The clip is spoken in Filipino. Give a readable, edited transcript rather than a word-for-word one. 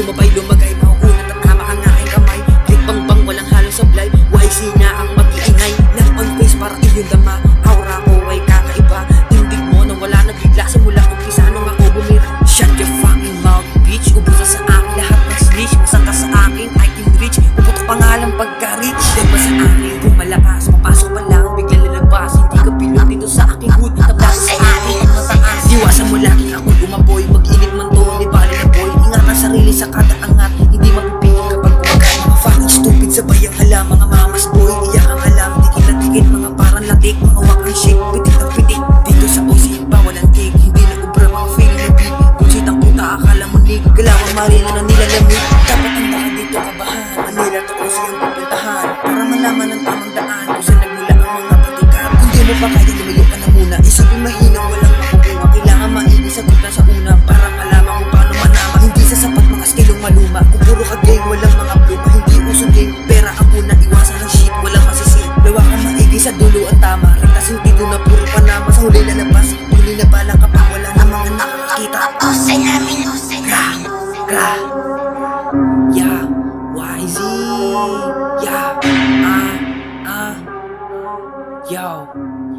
Sumabay lumagay, mauunat at hama ang aking kamay. Click bang bang, walang halong sablay. YC nga ang mag-iingay. Left on face para iyong dama. Aura ko ay kakaiba. Tindig mo na wala na bigla. Simula umpisa nung ako bumira. Shut your fucking mouth, bitch. Ubusan sa akin lahat ng snitch. Masan ka sa akin, I can reach. Puputok pa nga lang pagka-reach. Dahil sa akin, kung malakas, papasok pa lang, bigla lalabas. Hindi ka pilot dito sa aking hood. Tabas sa akin, mataas. Iwasan mo lagi ako umaboy. Mag-init man to, di bali na boy. Ingat ang sarili sa kada angat. Hindi mapipigil kapag kumagay. Mga fucking stupid, sabay ang hala. Mga mamas boy, iyak ang alam. Tikit-tikit, mga parang latik. Mga wakang shit, pitik na pitik. Dito sa OC, bawal ang tig. Hindi na ubra, mga feeling na big. Bullshit ang puta, akala mo lig. Galawang marina na nilalamig. Dapat ang baka dito kabahan. Manila to OC ang pupuntahan. Para malaman ang tamang daan. Kung saan nagmula ang mga patikan. Kung di mo pa kaya, lumayo ka na muna. Isipin mahinang walang makukuha. Kailangan mainis sa na sa una. Para malaman kung paano manama. Hindi sa sapat mga skillong maluma. Kung puro ka game, walang mga pluma. Hindi uso game, pera ang una. Iwasan ng shit, walang masisid. Lawa ka maigi sa dulo at tama. Renta sentido na puro panama. Sa huli lalabas, huli na bala ka pa. Wala na mga nakakita. Usay namin, usay namin. Gra, yeah, YZ, yeah, yo.